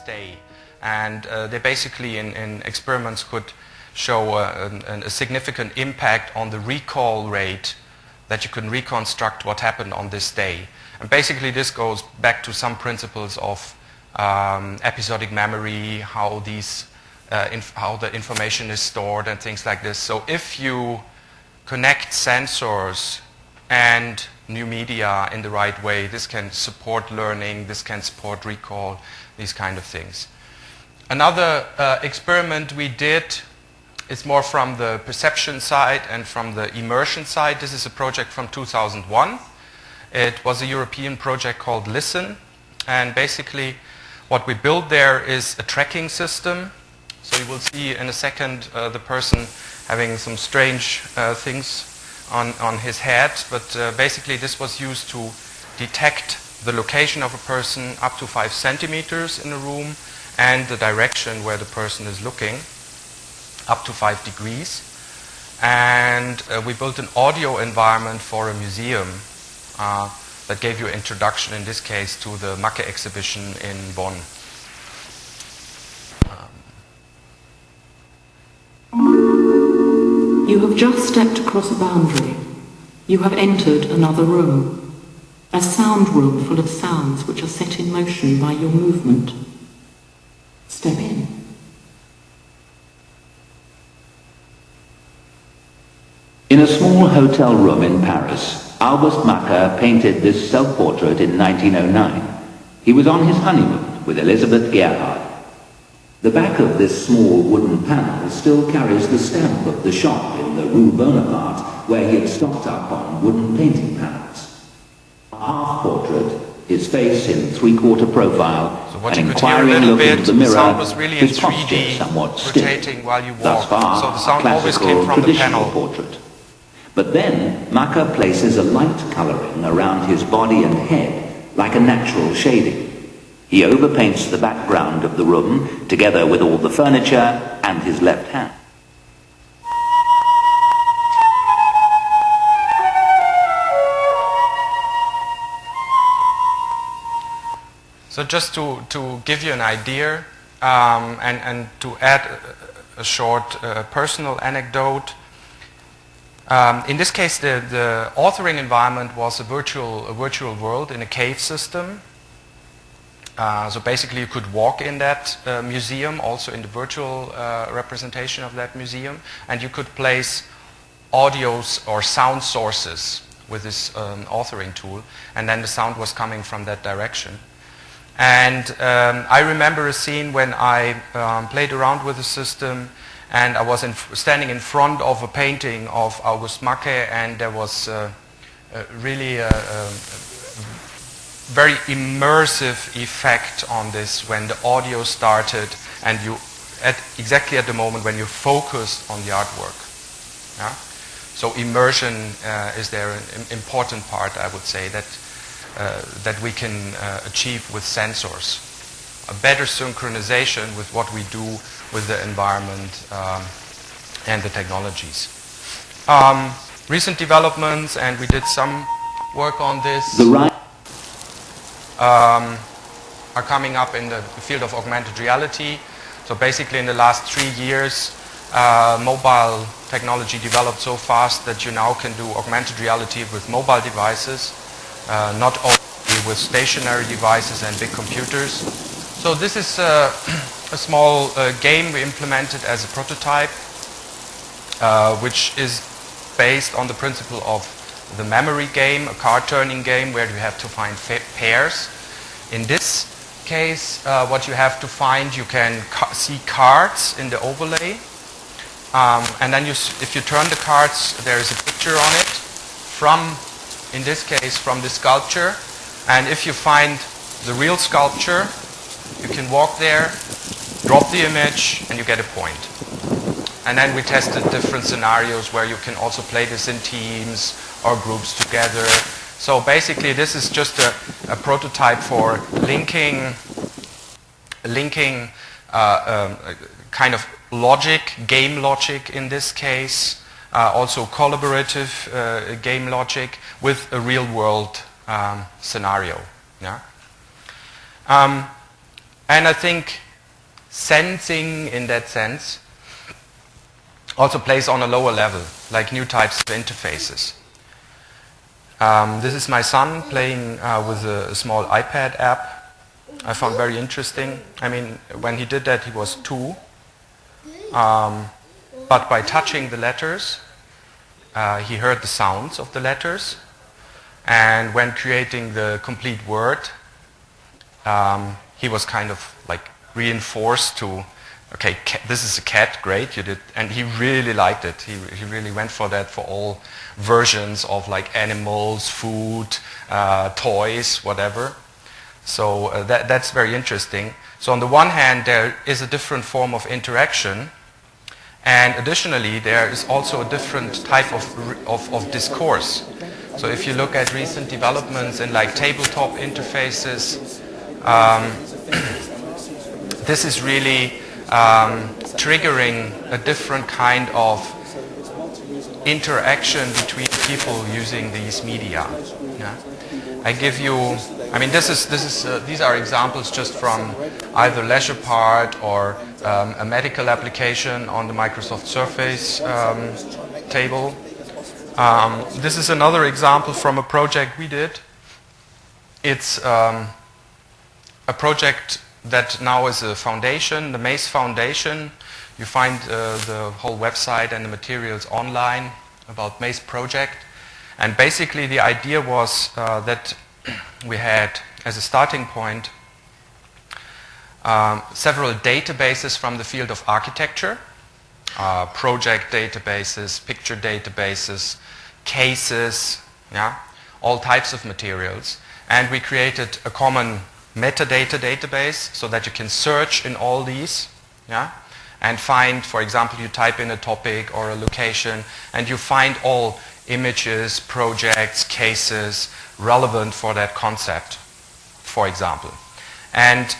stay. And they basically in experiments could show a significant impact on the recall rate, that you can reconstruct what happened on this day. And basically this goes back to some principles of episodic memory, how the information is stored and things like this. So if you connect sensors and new media in the right way, this can support learning, this can support recall, these kind of things. Another experiment we did is more from the perception side and from the immersion side. This is a project from 2001. It was a European project called LISTEN, and basically what we built there is a tracking system. So you will see in a second the person having some strange things on his head, but basically this was used to detect the location of a person up to 5 centimeters in a room and the direction where the person is looking up to 5 degrees. And we built an audio environment for a museum that gave you an introduction, in this case, to the Macke exhibition in Bonn. You have just stepped across a boundary. You have entered another room. A sound room full of sounds which are set in motion by your movement. Step in. In a small hotel room in Paris, August Macke painted this self-portrait in 1909. He was on his honeymoon with Elisabeth Gerhard. The back of this small wooden panel still carries the stamp of the shop in the Rue Bonaparte where he had stocked up on wooden painting panels. A half-portrait, his face in three-quarter profile, so an inquiring look into the mirror, sound was really his in posture 3D, somewhat stiff. rotating while you walk. Thus far, so the sound a always classical, came from the traditional panel. portrait. But then, Macke places a light colouring around his body and head, like a natural shading. He overpaints the background of the room, together with all the furniture and his left hand. So just to give you an idea, and to add a short personal anecdote, in this case the authoring environment was a virtual world in a cave system. So basically you could walk in that museum, also in the virtual representation of that museum, and you could place audios or sound sources with this authoring tool, and then the sound was coming from that direction. And I remember a scene when I played around with the system, and I was standing in front of a painting of August Macke, and there was really a very immersive effect on this when the audio started, and you exactly at the moment when you focused on the artwork. Yeah? So immersion is there an important part, I would say, that we can achieve with sensors. A better synchronization with what we do with the environment and the technologies. Recent developments, and we did some work on this, are coming up in the field of augmented reality. So basically in the last 3 years, mobile technology developed so fast that you now can do augmented reality with mobile devices, not only with stationary devices and big computers. So this is a small game we implemented as a prototype, which is based on the principle of the memory game, a card turning game where you have to find pairs. In this case, what you have to find, you can see cards in the overlay, and then if you turn the cards, there is a picture on it from, in this case, from the sculpture. And if you find the real sculpture, you can walk there, drop the image, and you get a point. And then we tested different scenarios where you can also play this in teams or groups together. So basically this is just a prototype for linking kind of logic, game logic in this case, also collaborative game logic with a real world scenario. Yeah? And I think sensing, in that sense, also plays on a lower level, like new types of interfaces. This is my son playing with a small iPad app. I found very interesting. I mean, when he did that, he was 2. But by touching the letters, he heard the sounds of the letters. And when creating the complete word, he was kind of like reinforced to, okay, this is a cat, great, you did. And he really liked it. He really went for that for all versions of like animals, food, toys, whatever. So that's very interesting. So on the one hand, there is a different form of interaction. And additionally, there is also a different type of discourse. So if you look at recent developments in like tabletop interfaces, this is really triggering a different kind of interaction between people using these media. Yeah? I give you, I mean, these are examples just from either leisure part or a medical application on the Microsoft Surface table. This is another example from a project we did. It's a project that now is a foundation, the MACE Foundation. You find the whole website and the materials online about MACE project. And basically the idea was that we had, as a starting point, several databases from the field of architecture, project databases, picture databases, cases, yeah, all types of materials. And we created a common metadata database so that you can search in all these, yeah, and find, for example, you type in a topic or a location and you find all images, projects, cases relevant for that concept, for example. And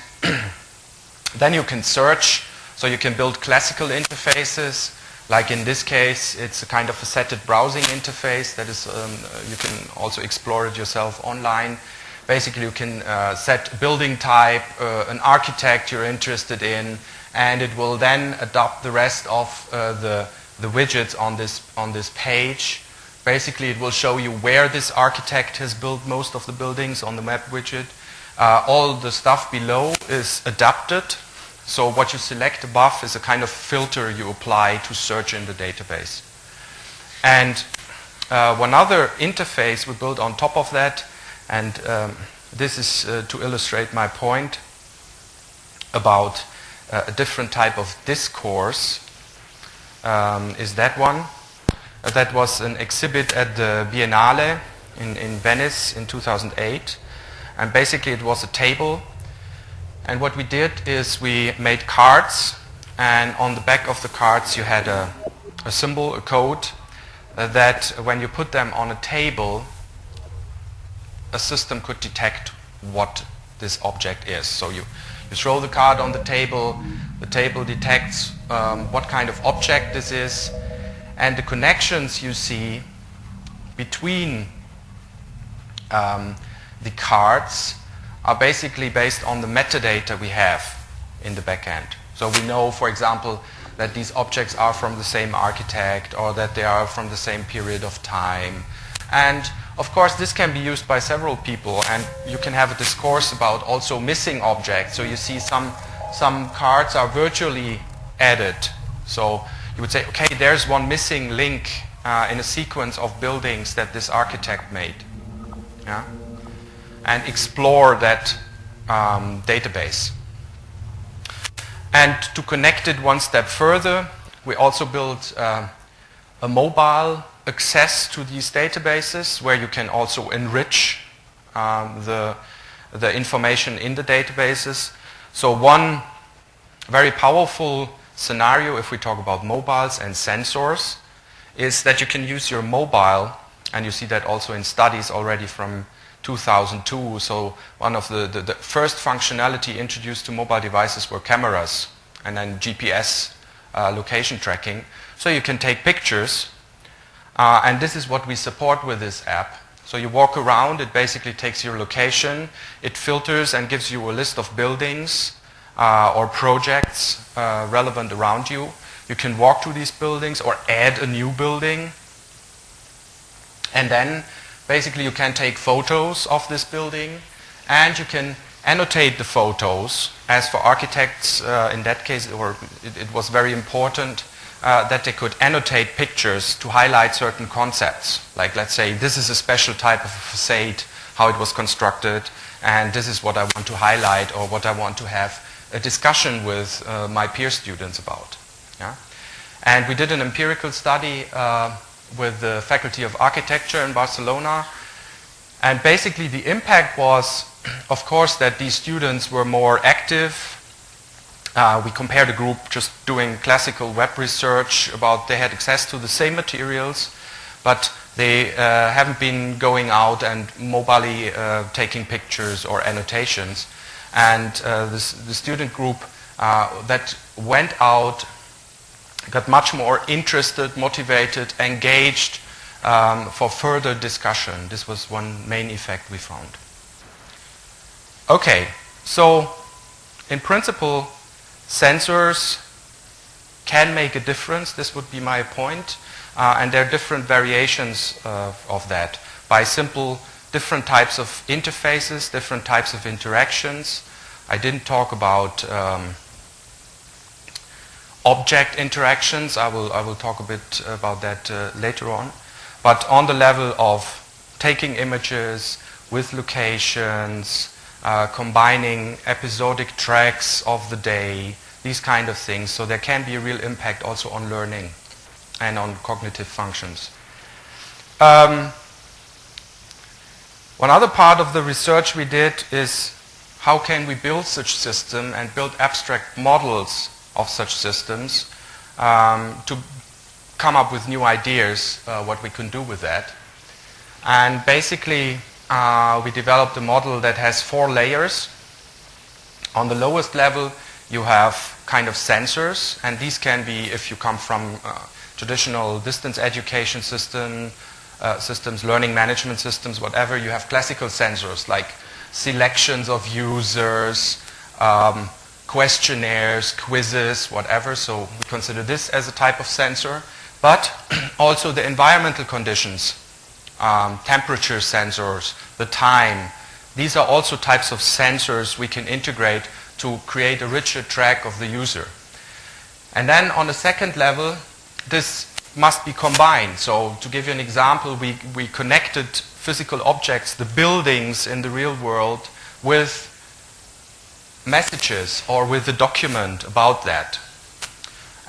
then you can search, so you can build classical interfaces. Like in this case, it's a kind of a facetted browsing interface that is, you can also explore it yourself online. Basically, you can set building type, an architect you're interested in, and it will then adopt the rest of the widgets on this page. Basically, it will show you where this architect has built most of the buildings on the map widget. All the stuff below is adapted. So what you select above is a kind of filter you apply to search in the database. And one other interface we built on top of that, and this is to illustrate my point about a different type of discourse, is that one. That was an exhibit at the Biennale in Venice in 2008. And basically it was a table. And what we did is we made cards. And on the back of the cards you had a symbol, a code, that when you put them on a table, a system could detect what this object is. So you throw the card on the table detects what kind of object this is, and the connections you see between the cards are basically based on the metadata we have in the backend. So we know, for example, that these objects are from the same architect or that they are from the same period of time. And of course, this can be used by several people, and you can have a discourse about also missing objects. So you see some cards are virtually added. So you would say, okay, there's one missing link in a sequence of buildings that this architect made. Yeah? And explore that database. And to connect it one step further, we also built a mobile access to these databases where you can also enrich the information in the databases. So one very powerful scenario, if we talk about mobiles and sensors, is that you can use your mobile, and you see that also in studies already from 2002. So one of the first functionality introduced to mobile devices were cameras and then GPS location tracking. So you can take pictures, and this is what we support with this app. So you walk around, it basically takes your location, it filters and gives you a list of buildings, or projects relevant around you. You can walk through these buildings or add a new building. And then basically you can take photos of this building and you can annotate the photos. As for architects, in that case, it was very important that they could annotate pictures to highlight certain concepts. Like, let's say, this is a special type of facade, how it was constructed, and this is what I want to highlight or what I want to have a discussion with my peer students about. Yeah? And we did an empirical study with the Faculty of Architecture in Barcelona. And basically the impact was, of course, that these students were more active. We compared a group just doing classical web research about, they had access to the same materials, but they haven't been going out and mobilely taking pictures or annotations. And the student group that went out got much more interested, motivated, engaged for further discussion. This was one main effect we found. Okay, so in principle, sensors can make a difference. This would be my point. And there are different variations of that by simple different types of interfaces, different types of interactions. I didn't talk about object interactions. I will talk a bit about that later on. But on the level of taking images with locations, combining episodic tracks of the day, these kind of things. So there can be a real impact also on learning and on cognitive functions. One other part of the research we did is how can we build such system and build abstract models of such systems to come up with new ideas what we can do with that. And basically we developed a model that has 4 layers. On the lowest level you have kind of sensors, and these can be, if you come from traditional distance education systems, learning management systems, whatever, you have classical sensors like selections of users, questionnaires, quizzes, whatever. So we consider this as a type of sensor. But also the environmental conditions, temperature sensors, the time. These are also types of sensors we can integrate to create a richer track of the user. And then on the second level, this must be combined. So to give you an example, we connected physical objects, the buildings in the real world, with messages or with a document about that.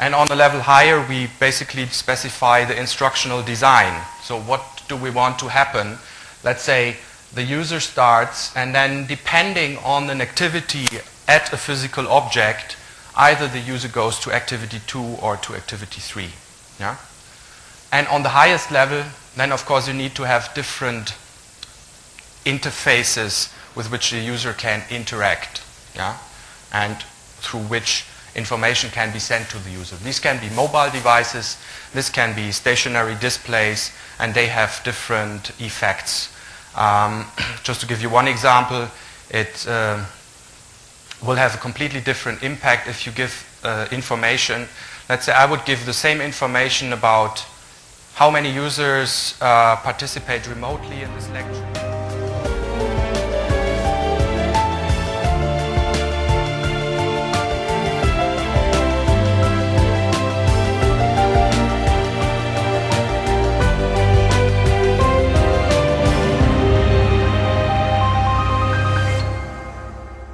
And on the level higher, we basically specify the instructional design. So what do we want to happen? Let's say the user starts, and then depending on an activity at a physical object, either the user goes to activity 2 or to activity 3. Yeah? And on the highest level, then of course you need to have different interfaces with which the user can interact, yeah? And through which information can be sent to the user. These can be mobile devices, this can be stationary displays, and they have different effects. Just to give you one example, it will have a completely different impact if you give information. Let's say I would give the same information about how many users participate remotely in this lecture.